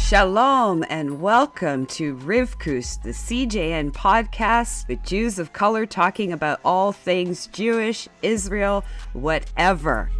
Shalom and welcome to Rivkush, the CJN podcast with Jews of color talking about all things Jewish, Israel, whatever.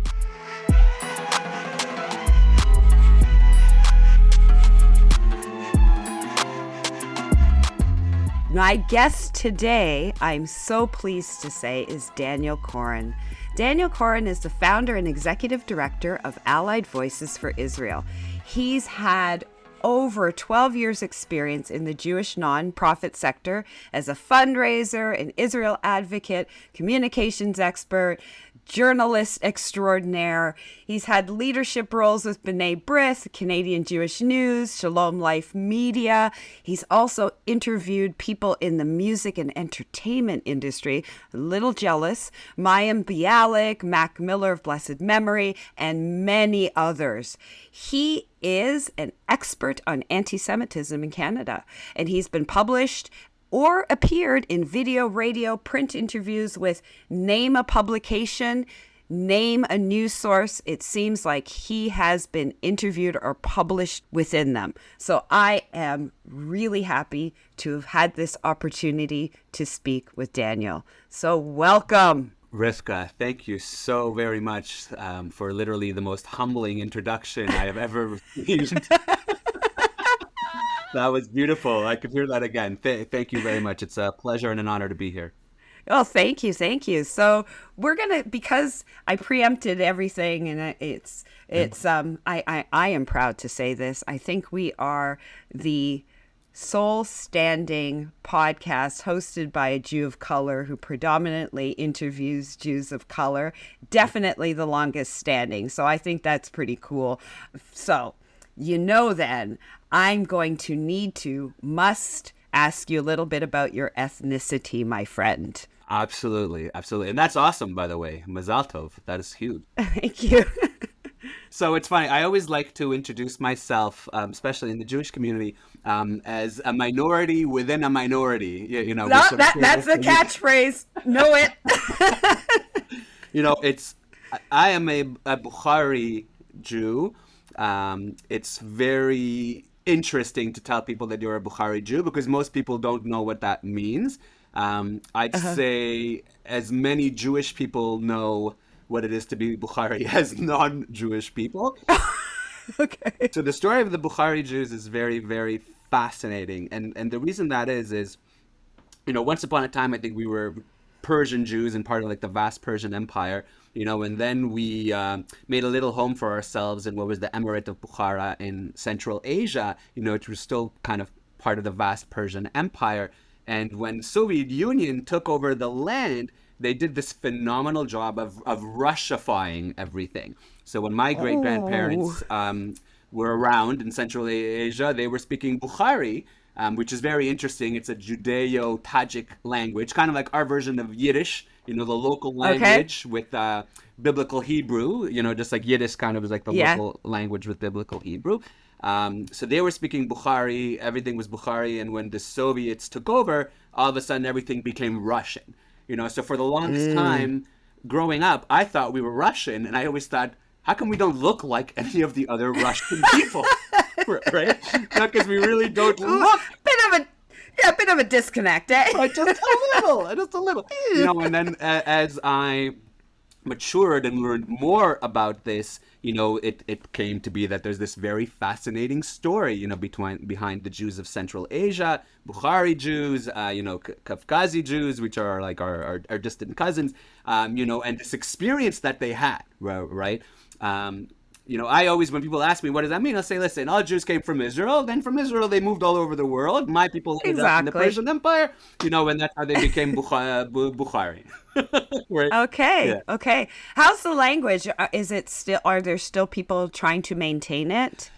My guest today, I'm so pleased to say, is Daniel Koren. Daniel Koren is the founder and executive director of Allied Voices for Israel. He's had over 12 years experience in the Jewish nonprofit sector as a fundraiser, an Israel advocate, communications expert, journalist extraordinaire. He's had leadership roles with B'nai Brith, Canadian Jewish News, Shalom Life Media. He's also interviewed people in the music and entertainment industry, a little jealous, Mayim Bialik, Mac Miller of blessed memory, and many others. He is an expert on antisemitism in Canada, and he's been published or appeared in video, radio, print interviews with name a publication, name a news source. It seems like he has been interviewed or published within them. So I am really happy to have had this opportunity to speak with Daniel. So welcome. Rivka, thank you so very much for literally the most humbling introduction I have ever received. That was beautiful. I could hear that again. Thank you very much. It's a pleasure and an honor to be here. Oh, thank you. Thank you. So we're going to, because I preempted everything and I am proud to say this. I think we are the sole standing podcast hosted by a Jew of color who predominantly interviews Jews of color. Definitely the longest standing. So I think that's pretty cool. So, then I'm going to must ask you a little bit about your ethnicity, my friend. Absolutely. Absolutely. And that's awesome, by the way. Mazal tov. That is huge. Thank you. So it's funny. I always like to introduce myself, especially in the Jewish community, as a minority within a minority. That's the catchphrase. Know it. I am a Bukhari Jew. It's very interesting to tell people that you're a Bukhari Jew because most people don't know what that means. I'd say as many Jewish people know what it is to be Bukhari as non-Jewish people. Okay. So the story of the Bukhari Jews is very, very fascinating. And the reason that is, once upon a time, I think we were Persian Jews and part of like the vast Persian Empire, and then we made a little home for ourselves in what was the Emirate of Bukhara in Central Asia, which was still kind of part of the vast Persian Empire. And when Soviet Union took over the land, they did this phenomenal job of Russifying everything. So when my great-grandparents were around in Central Asia, they were speaking Bukhari, which is very interesting. It's a Judeo-Tajik language, kind of like our version of Yiddish, the local language with biblical Hebrew, just like Yiddish kind of is like the local language with biblical Hebrew. So they were speaking Bukhari, everything was Bukhari, and when the Soviets took over, all of a sudden everything became Russian. So for the longest time, growing up, I thought we were Russian, and I always thought, how come we don't look like any of the other Russian people? Right? Not because we really don't look. Bit of a disconnect, eh? Just a little. And then as I matured and learned more about this, it came to be that there's this very fascinating story, behind the Jews of Central Asia, Bukhari Jews, Kafkazi Jews, which are like our distant cousins, and this experience that they had, right? I always, when people ask me, what does that mean? I'll say, listen, all Jews came from Israel. Then from Israel, they moved all over the world. My people ended up in the Persian Empire, and that's how they became Bukhari. Right? Okay. Yeah. Okay. How's the language? Are there still people trying to maintain it?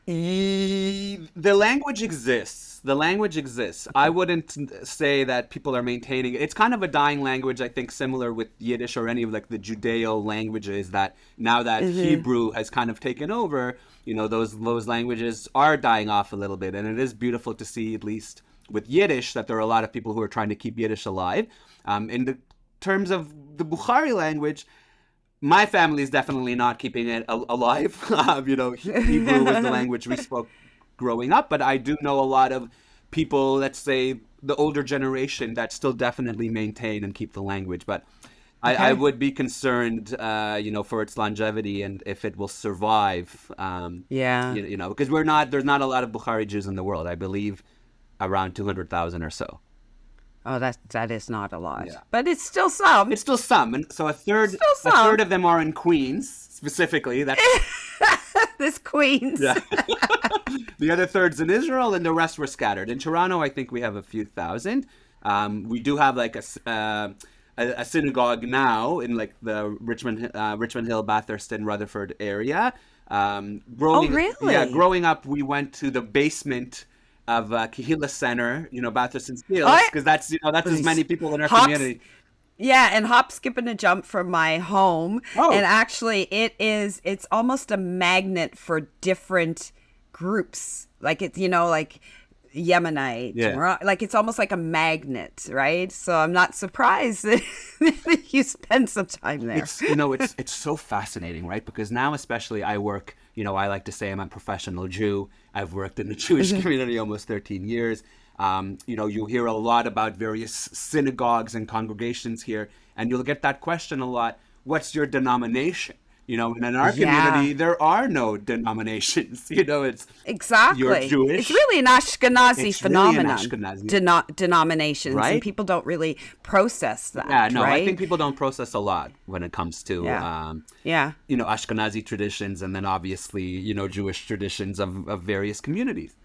The language exists. I wouldn't say that people are maintaining it. It's kind of a dying language, I think, similar with Yiddish or any of like the Judeo languages, that now that Hebrew has kind of taken over, those languages are dying off a little bit. And it is beautiful to see, at least with Yiddish, that there are a lot of people who are trying to keep Yiddish alive. In the terms of the Bukhari language, my family is definitely not keeping it alive. Hebrew was the language we spoke growing up, but I do know a lot of people, let's say the older generation, that still definitely maintain and keep the language. But I Okay. would be concerned, for its longevity and if it will survive. Yeah. Because there's not a lot of Bukhari Jews in the world. I believe around 200,000 or so. Oh, that is not a lot, Yeah. but it's still some. It's still some, and so a third Still a third some. of them are in Queens specifically. That's This Queens. yeah. The other third's in Israel, and the rest were scattered. In Toronto, I think we have a few thousand. We do have like a synagogue now in like the Richmond Hill, Bathurst, and Rutherford area. Oh, really? Growing up, we went to the basement of Kehilles Center, Bathurst and Steeles, Oh, because that's as many people in our Hops. community. Yeah, and hop, skip, and a jump from my home. Oh. And actually, it's almost a magnet for different groups. Like it's, like Yemenite. Yeah. Like it's almost like a magnet, right? So I'm not surprised that you spend some time there. It's so fascinating, right? Because now, especially, I work. I like to say I'm a professional Jew. I've worked in the Jewish community almost 13 years. You hear a lot about various synagogues and congregations here, and you'll get that question a lot. What's your denomination? And in our community, there are no denominations. It's Exactly. you're Jewish. It's really an Ashkenazi It's really an phenomenon. Ashkenazi. Denominations, Right? and people don't really process that. Yeah, no, right? I think people don't process a lot when it comes to, Yeah. Ashkenazi traditions, and then obviously, Jewish traditions of various communities.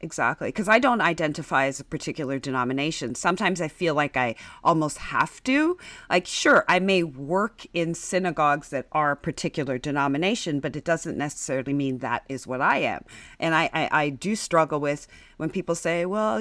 Exactly. Because I don't identify as a particular denomination. Sometimes I feel like I almost have to. Like, sure, I may work in synagogues that are a particular denomination, but it doesn't necessarily mean that is what I am. And I do struggle with when people say, well,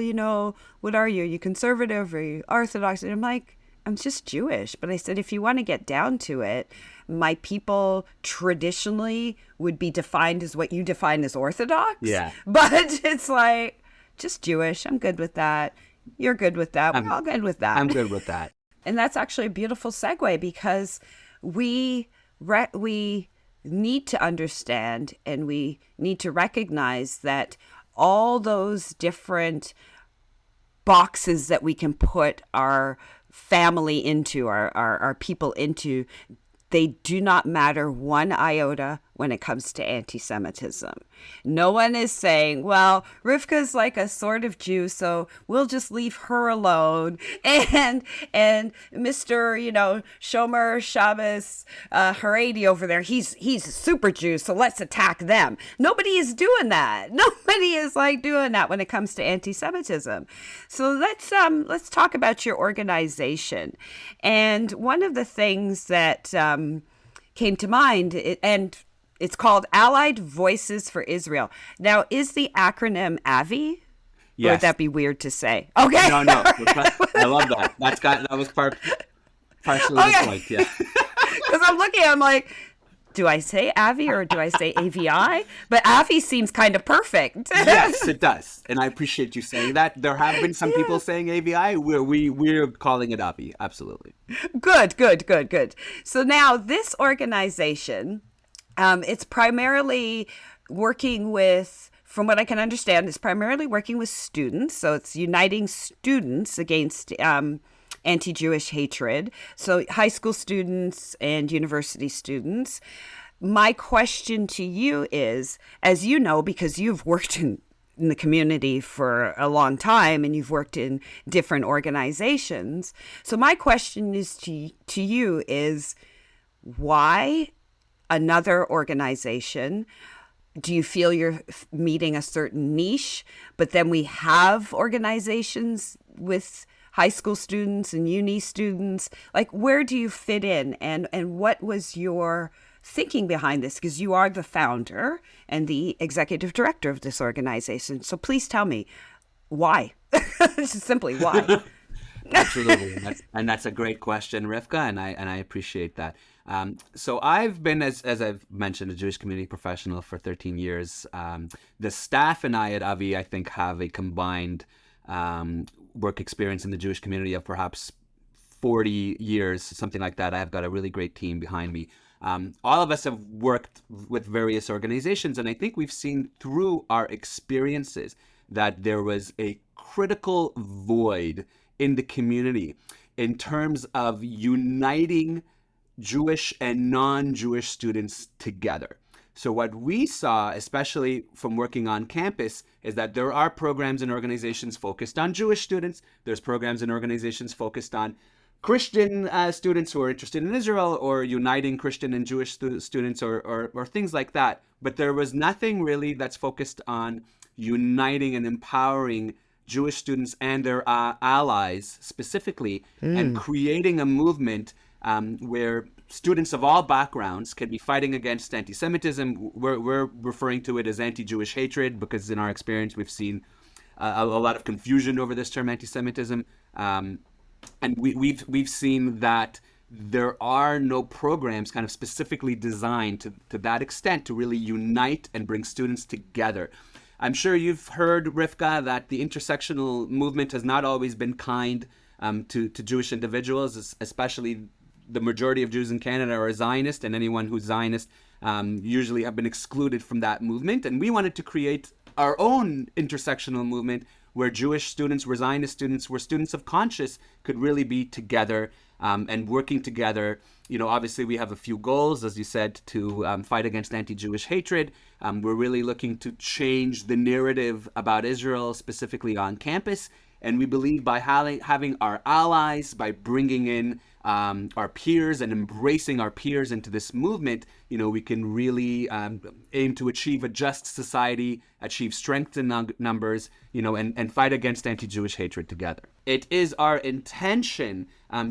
what are you? Are you conservative? Are you Orthodox? And I'm like, I'm just Jewish. But I said, if you want to get down to it, my people traditionally would be defined as what you define as Orthodox. Yeah. But it's like, just Jewish. I'm good with that. You're good with that. We're all good with that. I'm good with that. And that's actually a beautiful segue, because we need to understand and we need to recognize that all those different boxes that we can put our family into, our people into, they do not matter one iota when it comes to anti-Semitism. No one is saying, well, Rivka's like a sort of Jew, so we'll just leave her alone. And Mr. Shomer Shabbos Haredi over there, he's a super Jew, so let's attack them. Nobody is doing that. Nobody is like doing that when it comes to anti-Semitism. So let's talk about your organization. And one of the things that came to mind, and it's called Allied Voices for Israel. Now, is the acronym AVI? Yes. Or would that be weird to say? Okay. No. I love that. That was partially the point, yeah. Because I'm like, do I say AVI or do I say AVI? But AVI seems kind of perfect. Yes, it does. And I appreciate you saying that. There have been some people saying AVI. We're calling it AVI. Absolutely. Good. So now this organization, it's primarily working with, from what I can understand, it's primarily working with students. So it's uniting students against anti-Jewish hatred. So high school students and university students. My question to you is, as you know, because you've worked in the community for a long time and you've worked in different organizations. So my question is to you is, why another organization? Do you feel you're meeting a certain niche, but then we have organizations with high school students and uni students? Like, where do you fit in? And what was your thinking behind this? Because you are the founder and the executive director of this organization. So please tell me why. Just simply why. Absolutely. And that's a great question, Rivka, and I appreciate that. So I've been, as I've mentioned, a Jewish community professional for 13 years. The staff and I at AVI, I think, have a combined work experience in the Jewish community of perhaps 40 years, something like that. I've got a really great team behind me. All of us have worked with various organizations, and I think we've seen through our experiences that there was a critical void in the community in terms of uniting Jewish and non-Jewish students together. So what we saw, especially from working on campus, is that there are programs and organizations focused on Jewish students. There's programs and organizations focused on Christian students who are interested in Israel, or uniting Christian and Jewish students, or things like that. But there was nothing really that's focused on uniting and empowering Jewish students and their allies specifically, and creating a movement where students of all backgrounds can be fighting against anti-Semitism. We're referring to it as anti-Jewish hatred, because in our experience we've seen a lot of confusion over this term anti-Semitism. And we've seen that there are no programs kind of specifically designed to that extent to really unite and bring students together. I'm sure you've heard, Rivka, that the intersectional movement has not always been kind to Jewish individuals, especially the majority of Jews in Canada are Zionist, and anyone who's Zionist usually have been excluded from that movement. And we wanted to create our own intersectional movement where Jewish students, where Zionist students, where students of conscience could really be together and working together. You know, obviously we have a few goals, as you said, to fight against anti-Jewish hatred. We're really looking to change the narrative about Israel, specifically on campus. And we believe by having our allies, by bringing in our peers and embracing our peers into this movement, you know, we can really aim to achieve a just society, achieve strength in numbers, you know, and fight against anti-Jewish hatred together. It is our intention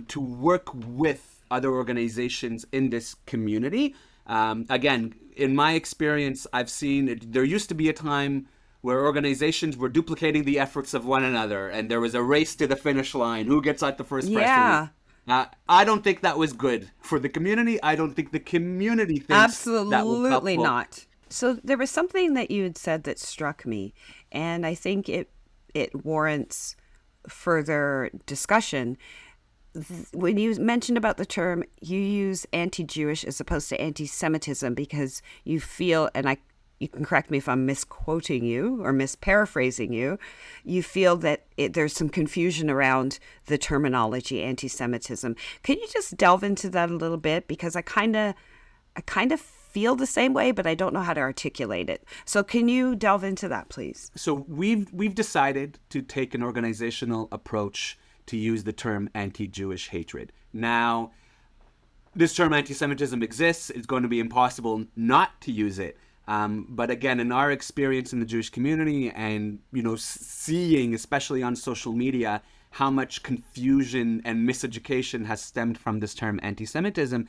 to work with other organizations in this community. Again, in my experience, I've seen there used to be a time where organizations were duplicating the efforts of one another, and there was a race to the finish line. Who gets out the first press release? I don't think that was good for the community. I don't think the community thinks that was Absolutely helpful. not. So there was something that you had said that struck me, and I think it warrants further discussion. When you mentioned about the term, you use anti-Jewish as opposed to anti-Semitism because you feel, and you can correct me if I'm misquoting you or misparaphrasing you, you feel that there's some confusion around the terminology anti-Semitism. Can you just delve into that a little bit? Because I kind of feel the same way, but I don't know how to articulate it. So can you delve into that, please? So we've decided to take an organizational approach to use the term anti-Jewish hatred. Now, this term anti-Semitism exists. It's going to be impossible not to use it. But again, in our experience in the Jewish community and, you know, seeing, especially on social media, how much confusion and miseducation has stemmed from this term anti-Semitism,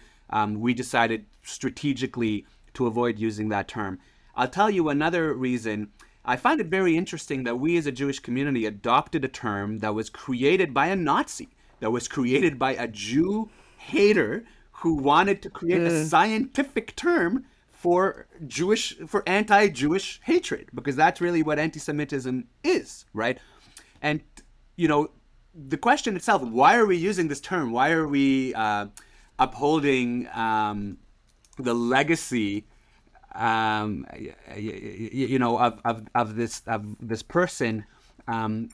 we decided strategically to avoid using that term. I'll tell you another reason. I find it very interesting that we as a Jewish community adopted a term that was created by a Nazi, that was created by a Jew hater who wanted to create a scientific term for anti-Jewish hatred, because that's really what anti-Semitism is, right? And, you know, the question itself, why are we using this term? Why are we upholding the legacy, you know, of this person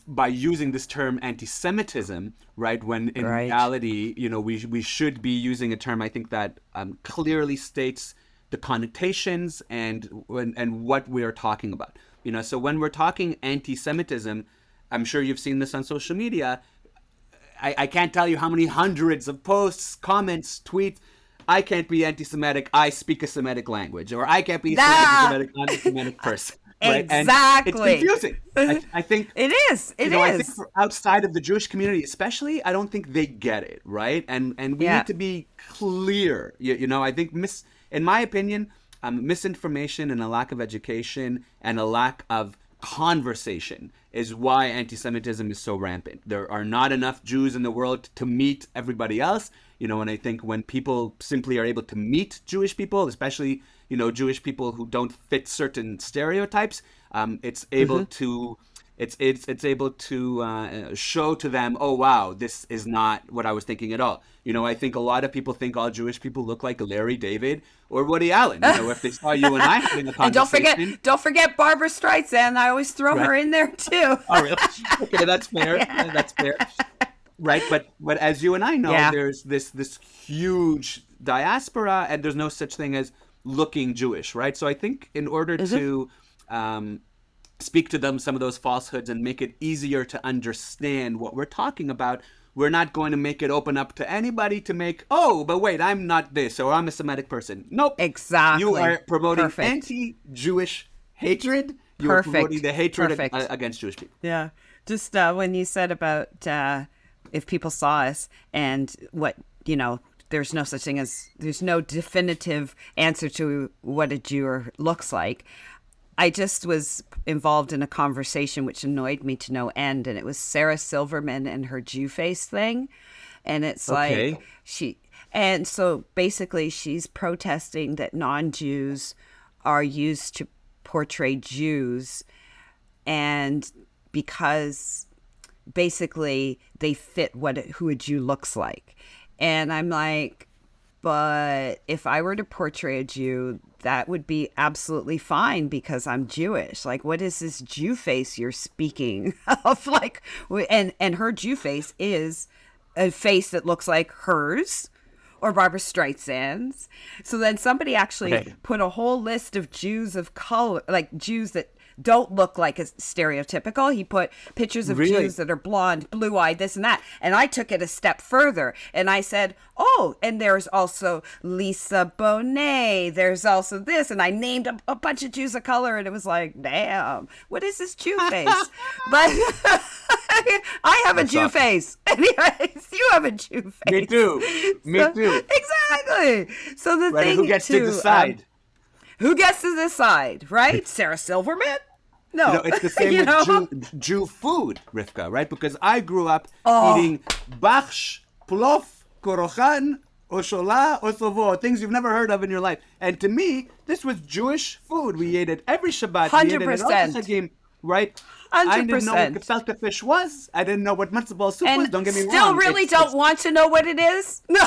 by using this term anti-Semitism, right? When in reality, you know, we should be using a term, I think, that clearly states the connotations and what we're talking about. You know, so when we're talking anti-Semitism, I'm sure you've seen this on social media. I can't tell you how many hundreds of posts, comments, tweets. I can't be anti-Semitic. I speak a Semitic language, or I can't be anti-Semitic. I'm a Semitic person. Right? Exactly. And it's confusing. I think it is. It is. I is. think for outside of the Jewish community, especially, I don't think they get it, right? And we need to be clear. You know, I think in my opinion, misinformation and a lack of education and a lack of conversation is why anti-Semitism is so rampant. There are not enough Jews in the world to meet everybody else, you know, and I think when people simply are able to meet Jewish people, especially, you know, Jewish people who don't fit certain stereotypes, it's able to it's able to show to them, oh wow, this is not what I was thinking at all. I think a lot of people think all Jewish people look like Larry David or Woody Allen. If they saw you and I having a And conversation. don't forget Barbara Streisand. I always throw her in there too. Oh, really? Okay, that's fair. Yeah. That's fair. Right, but as you and I know, Yeah. there's this huge diaspora, and there's no such thing as looking Jewish, right? So I think in order to speak to them some of those falsehoods and make it easier to understand what we're talking about, we're not going to make it open up to anybody to make, oh, but wait, I'm not this, or I'm a Semitic person. Nope. Exactly. You are promoting Perfect. anti-Jewish hatred. You Perfect. are promoting the hatred Perfect. against Jewish people. Yeah. Just when you said about if people saw us and what, there's no such thing as, there's no definitive answer to what a Jew looks like. I just was involved in a conversation which annoyed me to no end, and it was Sarah Silverman and her Jew face thing. And it's Okay. like and so basically she's protesting that non-Jews are used to portray Jews, and because basically they fit who a Jew looks like. And I'm like, but if I were to portray a Jew, that would be absolutely fine because I'm Jewish. Like, what is this Jew face you're speaking of? Like, and her Jew face is a face that looks like hers or Barbara Streisand's. So then somebody actually put a whole list of Jews of color, like Jews that don't look like a stereotypical. He put pictures of Jews that are blonde, blue-eyed, this and that. And I took it a step further. And I said, oh, and there's also Lisa Bonet. There's also this. And I named a bunch of Jews of color. And it was like, damn, what is this Jew face? But I have a Jew face. Anyways, you have a Jew face. Me too. Me too. Exactly. So the thing who gets to decide? Who gets to decide, right? Sarah Silverman? No. It's the same with Jew food, Rivka, right? Because I grew up eating bakhsh, plof, korochan, oshola, osovo, things you've never heard of in your life. And to me, this was Jewish food. We ate it every Shabbat. 100%. We ate it at Al Chagim, right? 100%. I didn't know what gefilte fish was. I didn't know what matzo ball soup was. Don't get me wrong. Still really don't want to know what it is? No.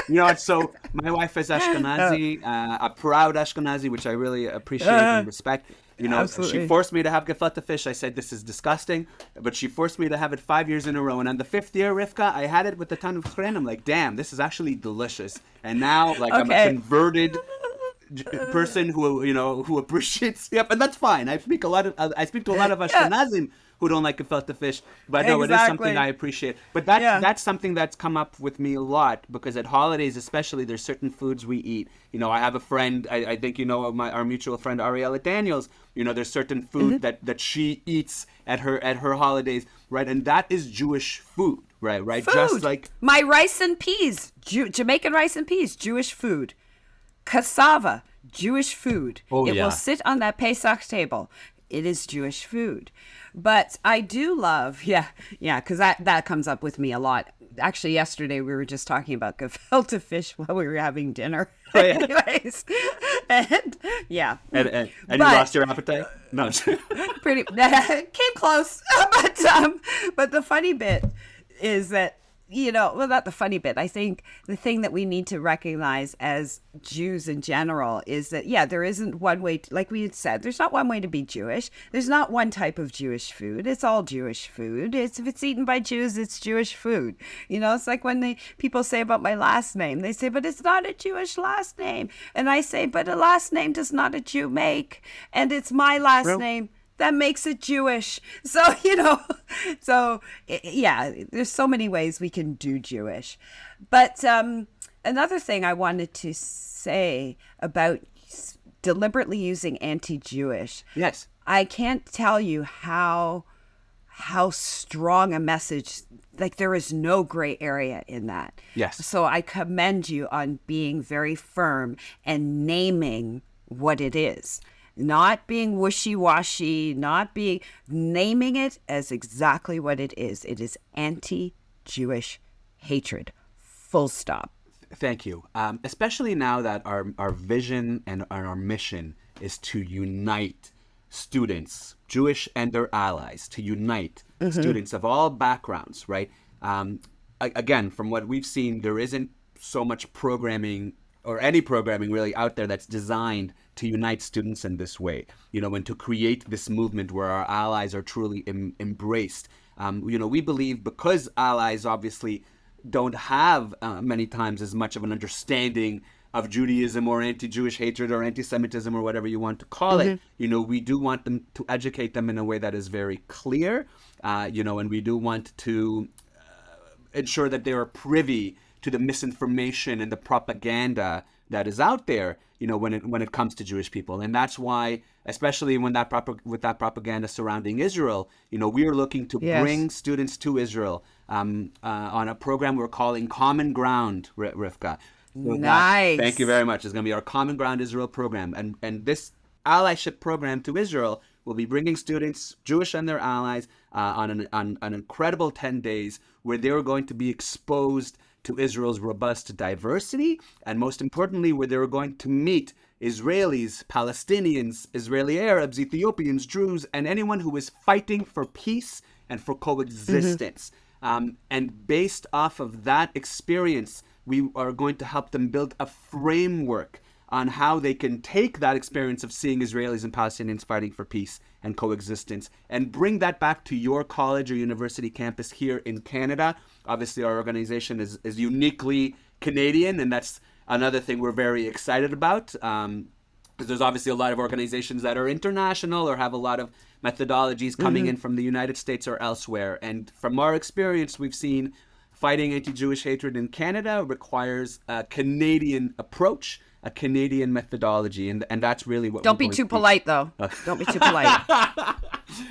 You know what? So my wife is Ashkenazi, a proud Ashkenazi, which I really appreciate and respect. Absolutely. She forced me to have gefilte fish. I said, this is disgusting. But she forced me to have it 5 years in a row. And on the 5th year, Rivka, I had it with the ton of Koren. I'm like, damn, this is actually delicious. And now, I'm a converted person who appreciates. Yep, and that's fine. I speak to a lot of Ashkenazim who don't like gefilte fish, but no, it is something I appreciate. But that's something that's come up with me a lot, because at holidays especially, there's certain foods we eat. I have a friend, I think our mutual friend Ariella Daniels. There's certain food that she eats at her holidays, right? And that is Jewish food, right? Food. Just like my rice and peas, Jamaican rice and peas, Jewish food. Cassava, Jewish food. It will sit on that Pesach table. It is Jewish food. But I do love, because that comes up with me a lot. Actually, yesterday we were just talking about gefilte fish while we were having dinner. Oh, yeah. Anyways, and And you lost your appetite? No. Pretty came close. But the funny bit is that, not the funny bit. I think the thing that we need to recognize as Jews in general is that, there isn't one way, like we had said, there's not one way to be Jewish. There's not one type of Jewish food. It's all Jewish food. If it's eaten by Jews, it's Jewish food. It's like when people say about my last name, they say, but it's not a Jewish last name. And I say, but a last name does not a Jew make. And it's my last name that makes it Jewish. So, there's so many ways we can do Jewish. But another thing I wanted to say about deliberately using anti-Jewish. Yes. I can't tell you how strong a message, like there is no gray area in that. Yes. So I commend you on being very firm and naming what it is. Not being wishy-washy, naming it as exactly what it is. It is anti-Jewish hatred. Full stop. Thank you. Especially now that our vision and our mission is to unite students, Jewish and their allies, to unite students of all backgrounds, right? Again, from what we've seen, there isn't so much programming or any programming really out there that's designed to unite students in this way, and to create this movement where our allies are truly embraced. We believe because allies obviously don't have many times as much of an understanding of Judaism or anti-Jewish hatred or anti-Semitism or whatever you want to call it, we do want them to educate them in a way that is very clear, and we do want to ensure that they are privy to the misinformation and the propaganda that is out there, when it comes to Jewish people. And that's why, especially with that propaganda surrounding Israel, we are looking to bring students to Israel on a program we're calling Common Ground, Rivka. So nice. Thank you very much. It's going to be our Common Ground Israel program. And this allyship program to Israel will be bringing students, Jewish and their allies, on an incredible 10 days where they're going to be exposed to Israel's robust diversity, and most importantly, where they're going to meet Israelis, Palestinians, Israeli Arabs, Ethiopians, Druze, and anyone who is fighting for peace and for coexistence. And based off of that experience, we are going to help them build a framework on how they can take that experience of seeing Israelis and Palestinians fighting for peace and coexistence and bring that back to your college or university campus here in Canada. Obviously, our organization is uniquely Canadian, and that's another thing we're very excited about, because there's obviously a lot of organizations that are international or have a lot of methodologies coming in from the United States or elsewhere. And from our experience, we've seen fighting anti-Jewish hatred in Canada requires a Canadian approach, a Canadian methodology, and that's really what. Don't be too polite, though. Don't be too polite.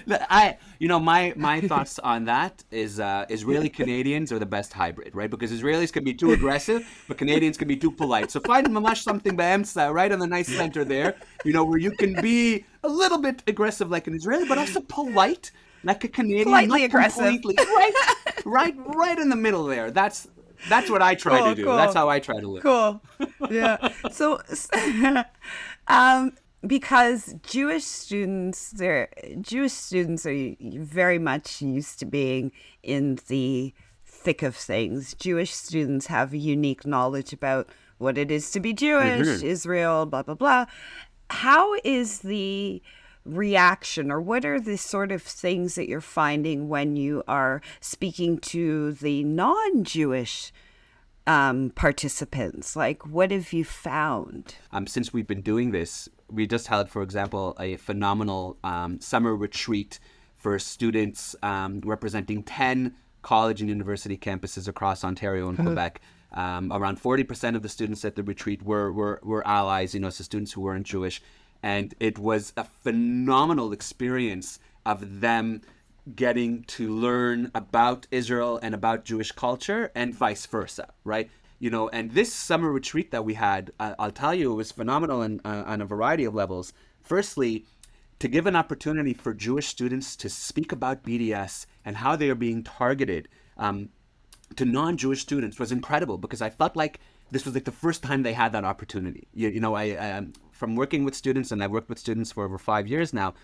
My thoughts on that is really Canadians are the best hybrid, right? Because Israelis can be too aggressive, but Canadians can be too polite. So find mamash something be'emtza, right on the nice center there, where you can be a little bit aggressive like an Israeli, but also polite like a Canadian. Politely aggressive. Right in the middle there. That's what I try to do. Cool. That's how I try to live. Cool. Yeah. So, because Jewish students are very much used to being in the thick of things. Jewish students have unique knowledge about what it is to be Jewish, Israel, blah, blah, blah. How is the reaction, or what are the sort of things that you're finding when you are speaking to the non-Jewish participants? Like, what have you found? Since we've been doing this, we just held, for example, a phenomenal summer retreat for students representing 10 college and university campuses across Ontario and Quebec. Around 40% of the students at the retreat were allies, so students who weren't Jewish. And it was a phenomenal experience of them getting to learn about Israel and about Jewish culture and vice versa, right? And this summer retreat that we had, I'll tell you, it was phenomenal on a variety of levels. Firstly, to give an opportunity for Jewish students to speak about BDS and how they are being targeted to non-Jewish students was incredible, because I felt like this was like the first time they had that opportunity. I from working with students, and I've worked with students for over 5 years now,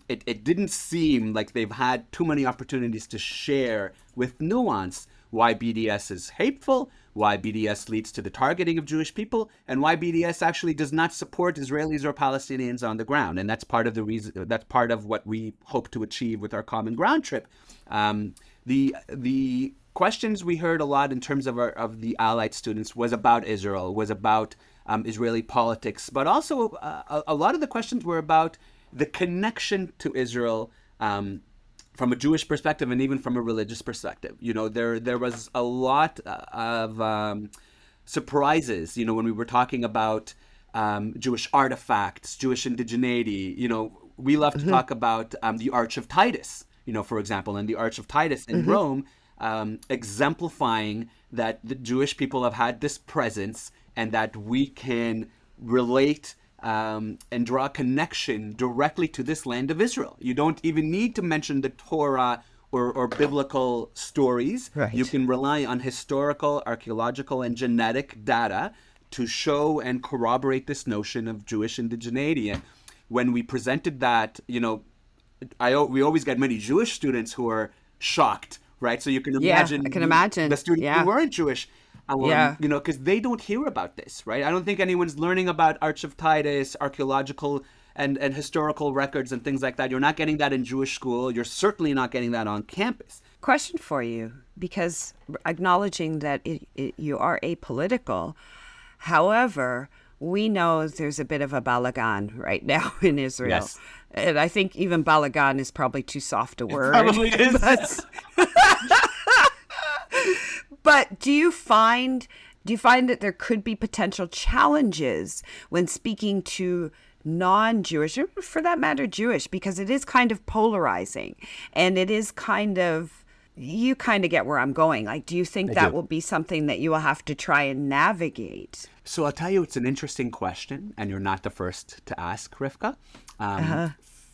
it didn't seem like they've had too many opportunities to share with nuance why BDS is hateful, why BDS leads to the targeting of Jewish people, and why BDS actually does not support Israelis or Palestinians on the ground. And that's part of the reason. That's part of what we hope to achieve with our Common Ground trip. The questions we heard a lot in terms of the allied students was about Israel, was about Israeli politics, but also a lot of the questions were about the connection to Israel from a Jewish perspective and even from a religious perspective. There was a lot of surprises, when we were talking about Jewish artifacts, Jewish indigeneity. We love to talk about the Arch of Titus, for example, and the Arch of Titus in Rome, exemplifying that the Jewish people have had this presence and that we can relate and draw a connection directly to this land of Israel. You don't even need to mention the Torah or biblical stories. Right. You can rely on historical, archaeological, and genetic data to show and corroborate this notion of Jewish indigeneity. when we presented that, we always get many Jewish students who are shocked, right? So you can Yeah, imagine I can imagine. the students who Yeah. weren't Jewish, Yeah. because they don't hear about this, right? I don't think anyone's learning about Arch of Titus, archaeological and historical records and things like that. You're not getting that in Jewish school. You're certainly not getting that on campus. Question for you, because acknowledging that you are apolitical, however, we know there's a bit of a balagan right now in Israel. Yes. And I think even balagan is probably too soft a word. Probably is. But do you find that there could be potential challenges when speaking to non-Jewish, or for that matter, Jewish, because it is kind of polarizing, and it is kind of, you kind of get where I'm going. Like, do you think that will be something that you will have to try and navigate? So I'll tell you, it's an interesting question, and you're not the first to ask, Rivka.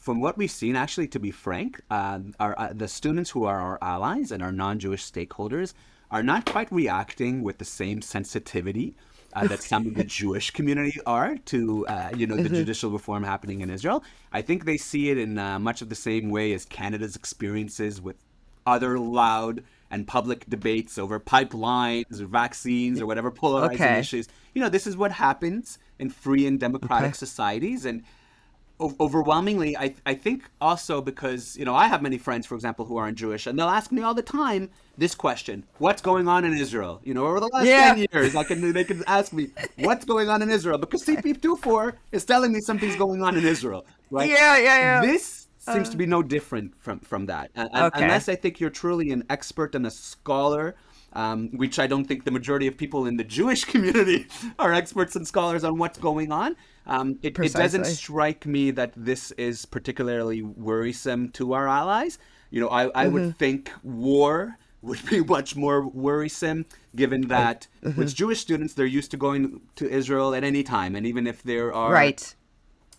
From what we've seen, actually, to be frank, the students who are our allies and our non-Jewish stakeholders are not quite reacting with the same sensitivity that some of the Jewish community are to, the judicial reform happening in Israel. I think they see it in much of the same way as Canada's experiences with other loud and public debates over pipelines or vaccines or whatever polarizing issues. This is what happens in free and democratic societies. And overwhelmingly, I think also because, I have many friends, for example, who aren't Jewish, and they'll ask me all the time this question: what's going on in Israel? Over the last 10 years, they can ask me, what's going on in Israel? Because CP24 is telling me something's going on in Israel, right? Yeah. This seems to be no different from that. Unless I think you're truly an expert and a scholar, which I don't think the majority of people in the Jewish community are experts and scholars on what's going on. It doesn't strike me that this is particularly worrisome to our allies. I would think war would be much more worrisome, given that with Jewish students, they're used to going to Israel at any time. And even if there are,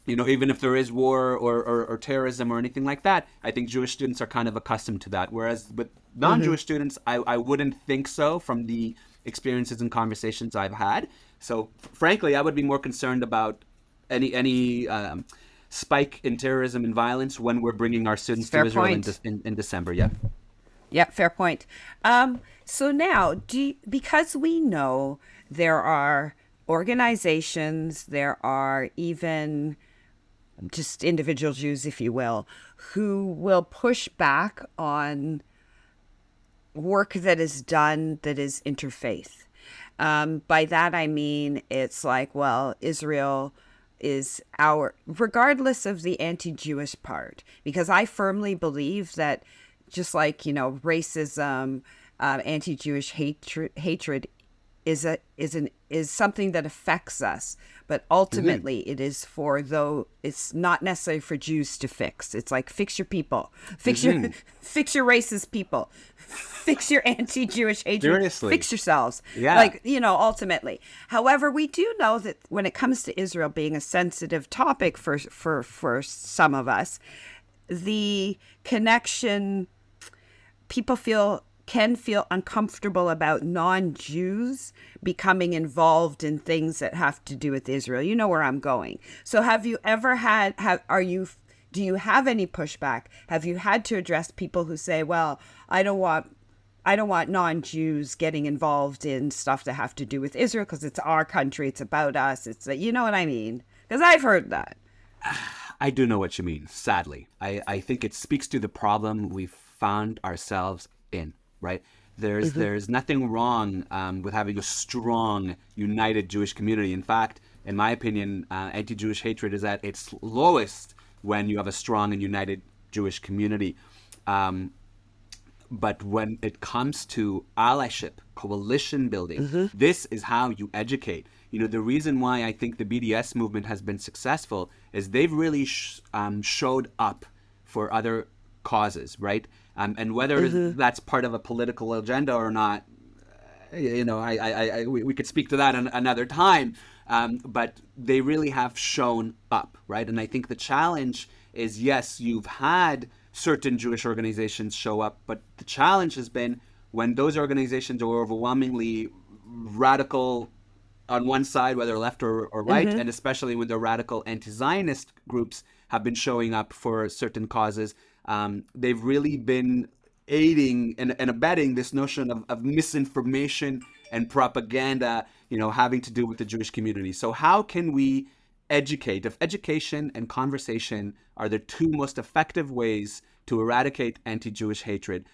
even if there is war or terrorism or anything like that, I think Jewish students are kind of accustomed to that. Whereas with non-Jewish students, I wouldn't think so from the experiences and conversations I've had. So frankly, I would be more concerned about any spike in terrorism and violence when we're bringing our students to Israel in December. Yeah, fair point. So now, because we know there are organizations, there are even just individual Jews, if you will, who will push back on work that is done that is interfaith. By that I mean it's like, well, Israel is regardless of the anti-Jewish part, because I firmly believe that just like, racism, anti-Jewish hatred is something that affects us, but ultimately it is it's not necessary for Jews to fix. It's like, fix your people, fix your racist people, fix your anti-Jewish hatred. Seriously. Fix yourselves. Yeah. Ultimately. However, we do know that when it comes to Israel being a sensitive topic for some of us, the connection, people can feel uncomfortable about non-Jews becoming involved in things that have to do with Israel. You know where I'm going. So have you ever do you have any pushback? Have you had to address people who say, well, I don't want non-Jews getting involved in stuff that have to do with Israel because it's our country, it's about us, you know what I mean? Because I've heard that. I do know what you mean, sadly. I think it speaks to the problem we've found ourselves in, right? There's nothing wrong with having a strong, united Jewish community. In fact, in my opinion, anti-Jewish hatred is at its lowest when you have a strong and united Jewish community. But when it comes to allyship, coalition building, this is how you educate. The reason why I think the BDS movement has been successful is they've really showed up for other causes, right? And whether that's part of a political agenda or not, we could speak to that another time. But they really have shown up, right? And I think the challenge is, yes, you've had certain Jewish organizations show up, but the challenge has been when those organizations are overwhelmingly radical on one side, whether left or right, and especially when the radical anti-Zionist groups have been showing up for certain causes, they've really been aiding and abetting this notion of misinformation and propaganda, having to do with the Jewish community. So how can we educate? If education and conversation are the two most effective ways to eradicate anti-Jewish hatred,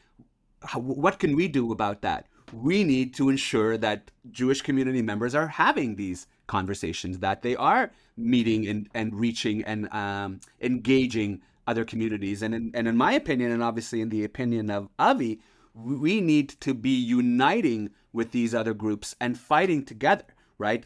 what can we do about that? We need to ensure that Jewish community members are having these conversations, that they are meeting and reaching and engaging other communities. And in my opinion, and obviously in the opinion of Avi, we need to be uniting with these other groups and fighting together, right?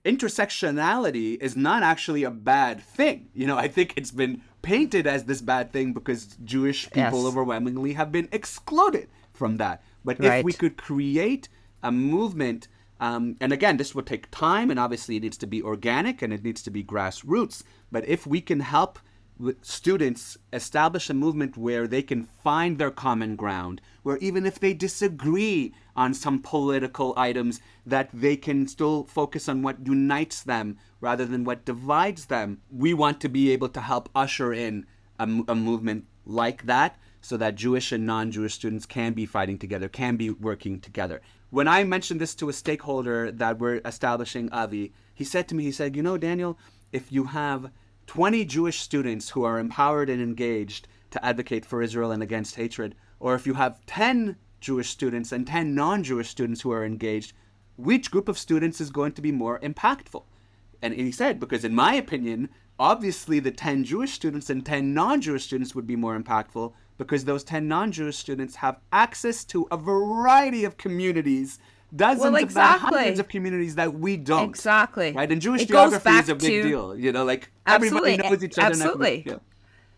Intersectionality is not actually a bad thing. I think it's been painted as this bad thing because Jewish people overwhelmingly have been excluded from that. But if we could create a movement, and again, this would take time, and obviously it needs to be organic and it needs to be grassroots. But if we can help students establish a movement where they can find their common ground, where even if they disagree on some political items, that they can still focus on what unites them rather than what divides them. We want to be able to help usher in a movement like that, so that Jewish and non-Jewish students can be fighting together, can be working together. When I mentioned this to a stakeholder that we're establishing Avi, he said to me, Daniel, if you have 20 Jewish students who are empowered and engaged to advocate for Israel and against hatred, or if you have 10 Jewish students and 10 non-Jewish students who are engaged, which group of students is going to be more impactful? And he said, because in my opinion, obviously the 10 Jewish students and 10 non-Jewish students would be more impactful, because those 10 non-Jewish students have access to a variety of communities, dozens of hundreds of communities that we don't. Exactly. Right? And Jewish geography is a big deal. Everybody knows each other. Absolutely.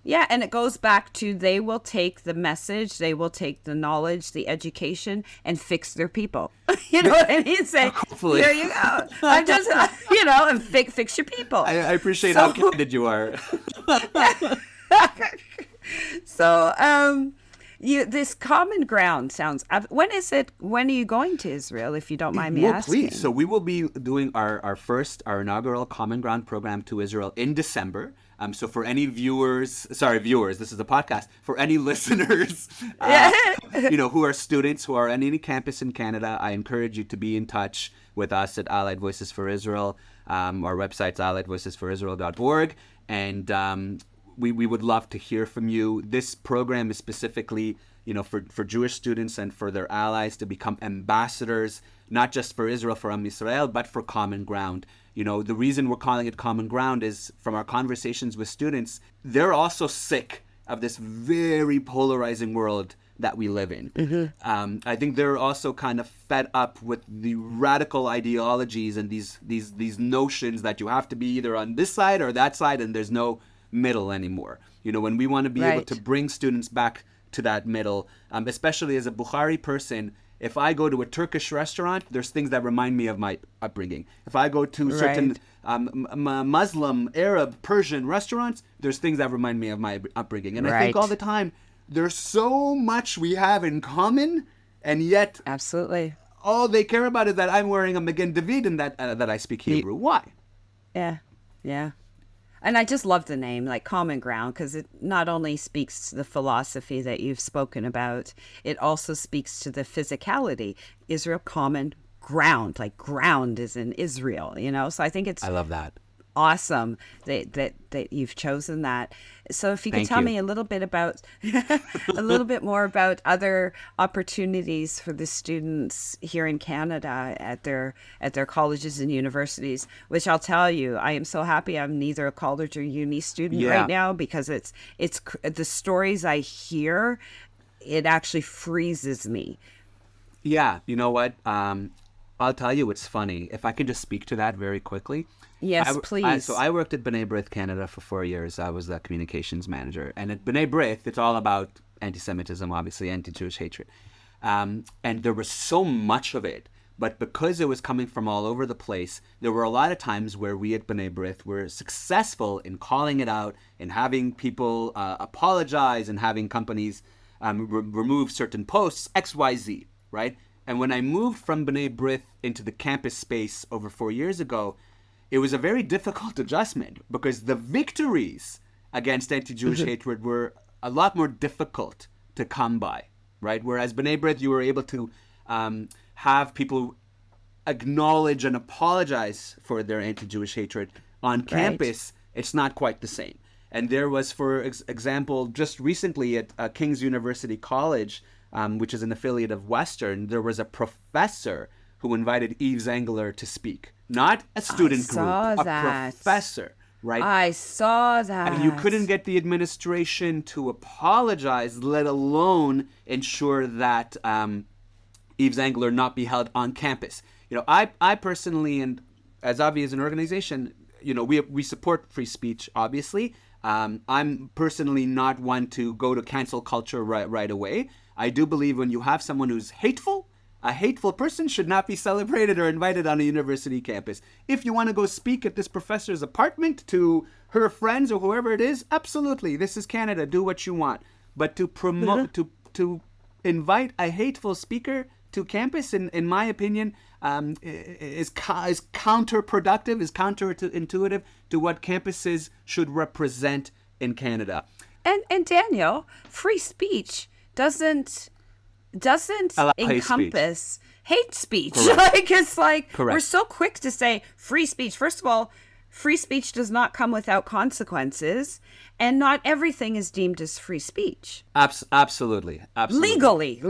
Yeah, and it goes back to they will take the message, they will take the knowledge, the education, and fix their people. You know what I mean? Say, hopefully. There you go. I just, and fix your people. I appreciate how candid you are. So, this common ground sounds. When is it? When are you going to Israel? If you don't mind me asking. Please. So we will be doing our inaugural Common Ground program to Israel in December. So for any viewers, this is a podcast. For any listeners, who are students, who are on any campus in Canada, I encourage you to be in touch with us at Allied Voices for Israel. Our website's alliedvoicesforisrael.org, and we would love to hear from you. This program is specifically, for Jewish students and for their allies to become ambassadors, not just for Israel, for Am Yisrael, but for Common Ground. The reason we're calling it Common Ground is from our conversations with students, they're also sick of this very polarizing world that we live in. Mm-hmm. I think they're also kind of fed up with the radical ideologies and these notions that you have to be either on this side or that side, and there's no middle anymore. When we want to be able to bring students back to that middle, especially as a Bukhari person, if I go to a Turkish restaurant, there's things that remind me of my upbringing. If I go to certain Muslim, Arab, Persian restaurants, there's things that remind me of my upbringing. And I think all the time, there's so much we have in common, and yet absolutely all they care about is that I'm wearing a Magen David and that I speak Hebrew. Why? Yeah. And I just love the name, like Common Ground, because it not only speaks to the philosophy that you've spoken about, it also speaks to the physicality. Israel, common ground, like ground is in Israel, So I think I love that. Awesome that you've chosen that. So if you could tell me a little bit about more about other opportunities for the students here in Canada at their colleges and universities, which I'll tell you, I am so happy I'm neither a college or uni student right now, because it's the stories I hear, it actually freezes me. Yeah, you know what? I'll tell you, it's funny. If I could just speak to that very quickly. Yes, please. So I worked at B'nai Brith Canada for 4 years. I was the communications manager. And at B'nai Brith, it's all about anti-Semitism, obviously, anti-Jewish hatred. And there was so much of it. But because it was coming from all over the place, there were a lot of times where we at B'nai Brith were successful in calling it out and having people apologize and having companies remove certain posts, XYZ, right? And when I moved from B'nai Brith into the campus space over 4 years ago, it was a very difficult adjustment because the victories against anti-Jewish hatred were a lot more difficult to come by, right? Whereas B'nai Brith, you were able to have people acknowledge and apologize for their anti-Jewish hatred. On campus, it's not quite the same. And there was, for example, just recently at King's University College, which is an affiliate of Western, there was a professor who invited Yves Engler to speak. Not a student group, a professor, right? I saw that. And you couldn't get the administration to apologize, let alone ensure that Yves Engler not be held on campus. You know, I personally, and as Avi as an organization, you know, we support free speech, obviously. I'm personally not one to go to cancel culture right away. I do believe when you have someone who's hateful, a hateful person should not be celebrated or invited on a university campus. If you want to go speak at this professor's apartment to her friends or whoever it is, absolutely. This is Canada. Do what you want. But to promote, to invite a hateful speaker to campus, in my opinion, is counterproductive, is counterintuitive to what campuses should represent in Canada. And Daniel, free speech doesn't encompass hate speech. Like it's like Correct. We're so quick to say free speech. First of all, free speech does not come without consequences, and not everything is deemed as free speech. Absolutely. Legally.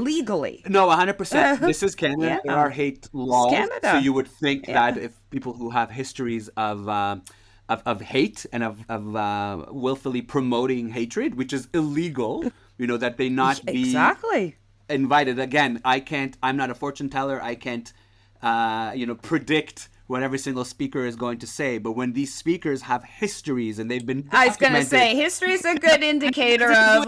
No, 100%. This is Canada. Yeah. There are hate laws. Canada. So you would think that if people who have histories of hate and of willfully promoting hatred, which is illegal, you know, that they not be exactly invited. Again, I'm not a fortune teller. I can't, predict what every single speaker is going to say. But when these speakers have histories and they've been documented, I was going to say, history is a good indicator of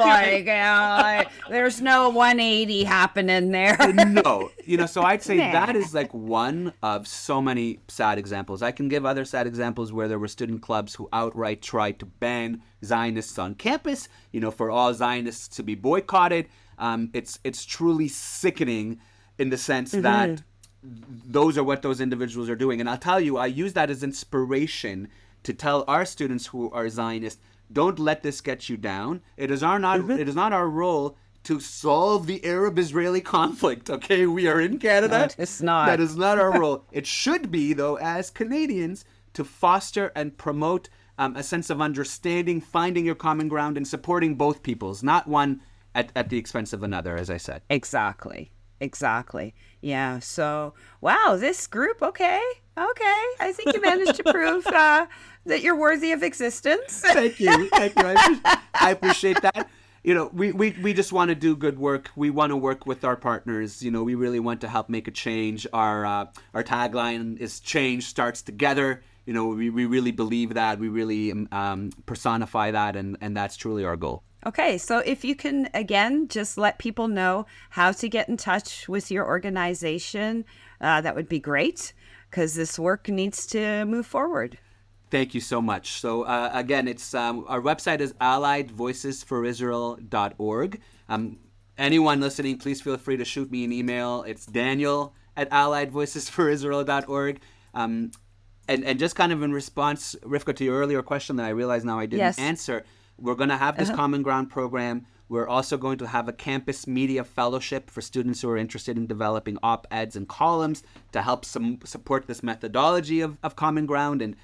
there's no 180 happening there. No. So I'd say that is like one of so many sad examples. I can give other sad examples where there were student clubs who outright tried to ban Zionists on campus, for all Zionists to be boycotted. It's truly sickening in the sense that those are what those individuals are doing. And I'll tell you, I use that as inspiration to tell our students who are Zionists, don't let this get you down. It is not our role to solve the Arab-Israeli conflict, okay? We are in Canada. No, it's not. That is not our role. It should be, though, as Canadians, to foster and promote a sense of understanding, finding your common ground, and supporting both peoples, not one at the expense of another, as I said. Exactly. Yeah. So, wow, this group, okay. I think you managed to prove that you're worthy of existence. Thank you. I appreciate that. We just want to do good work. We want to work with our partners. We really want to help make a change. Our tagline is change starts together. We really believe that. We really personify that, and that's truly our goal. Okay, so if you can, again, just let people know how to get in touch with your organization, that would be great, because this work needs to move forward. Thank you so much. So again, it's our website is alliedvoicesforisrael.org. Anyone listening, please feel free to shoot me an email. It's daniel@alliedvoicesforisrael.org. And just kind of in response, Rivka, to your earlier question that I realize now I didn't answer, we're going to have this Common Ground program. We're also going to have a campus media fellowship for students who are interested in developing op-eds and columns to help support this methodology of Common Ground and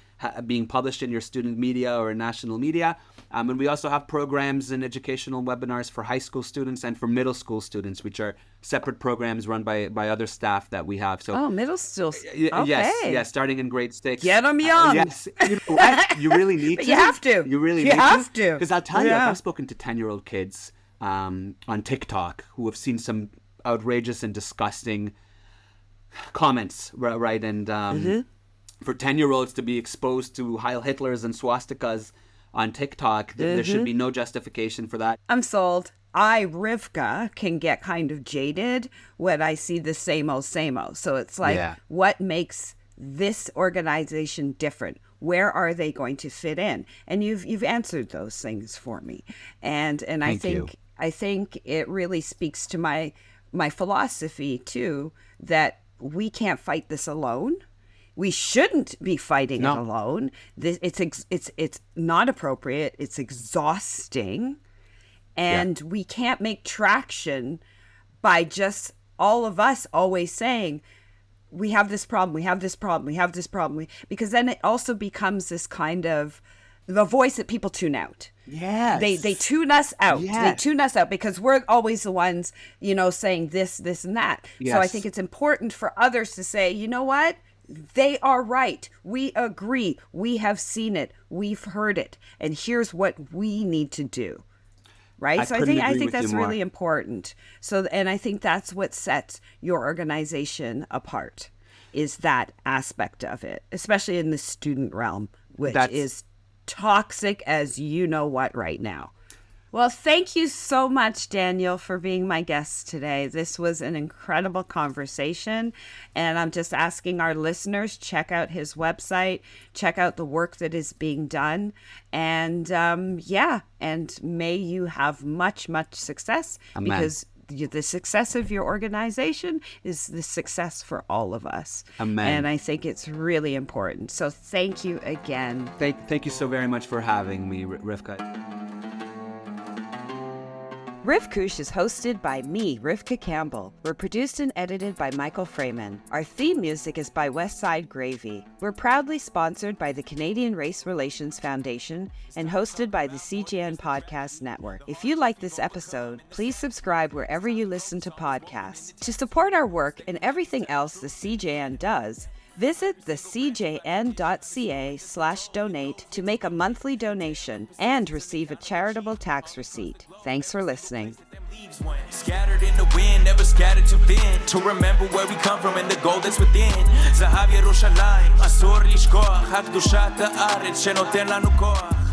being published in your student media or national media. And we also have programs and educational webinars for high school students and for middle school students, which are separate programs run by other staff that we have. So, middle school. Okay. Yes, starting in grade 6. Get them young. Yes, you really need to. You have to. You really have to. Because I'll tell you, I've spoken to 10-year-old kids on TikTok who have seen some outrageous and disgusting comments, right? And for 10-year-olds to be exposed to Heil Hitlers and swastikas on TikTok, there should be no justification for that. I'm sold. Rivka, can get kind of jaded when I see the same old. So it's like, what makes this organization different? Where are they going to fit in? And you've answered those things for me. And I think it really speaks to my philosophy too, that we can't fight this alone. We shouldn't be fighting it alone. It's not appropriate. It's exhausting. And we can't make traction by just all of us always saying, we have this problem, we have this problem, we have this problem. Because then it also becomes this kind of the voice that people tune out. Yes. They tune us out. Yes. They tune us out because we're always the ones, saying this, and that. Yes. So I think it's important for others to say, you know what? They are right. We agree. We have seen it. We've heard it. And here's what we need to do. Right? So I think that's really important. So, and I think that's what sets your organization apart, is that aspect of it, especially in the student realm, which is toxic as you know what right now. Well, thank you so much, Daniel, for being my guest today. This was an incredible conversation, and I'm just asking our listeners, check out his website, check out the work that is being done, and and may you have much, much success. Amen. Because the success of your organization is the success for all of us. Amen. And I think it's really important. So thank you again. Thank you so very much for having me, Rivka. Rivkush is hosted by me, Rivka Campbell. We're produced and edited by Michael Freeman. Our theme music is by Westside Gravy. We're proudly sponsored by the Canadian Race Relations Foundation and hosted by the CJN Podcast Network. If you like this episode, please subscribe wherever you listen to podcasts. To support our work and everything else the CJN does, visit thecjn.ca/donate to make a monthly donation and receive a charitable tax receipt. Thanks for listening. Scattered in the wind, never scattered too thin. To remember where we come from and the goal that's within. Zahav Yerushalayim, Asur Lishkoach, Hakdushat Haaretz, Shenoten Lanu Koach.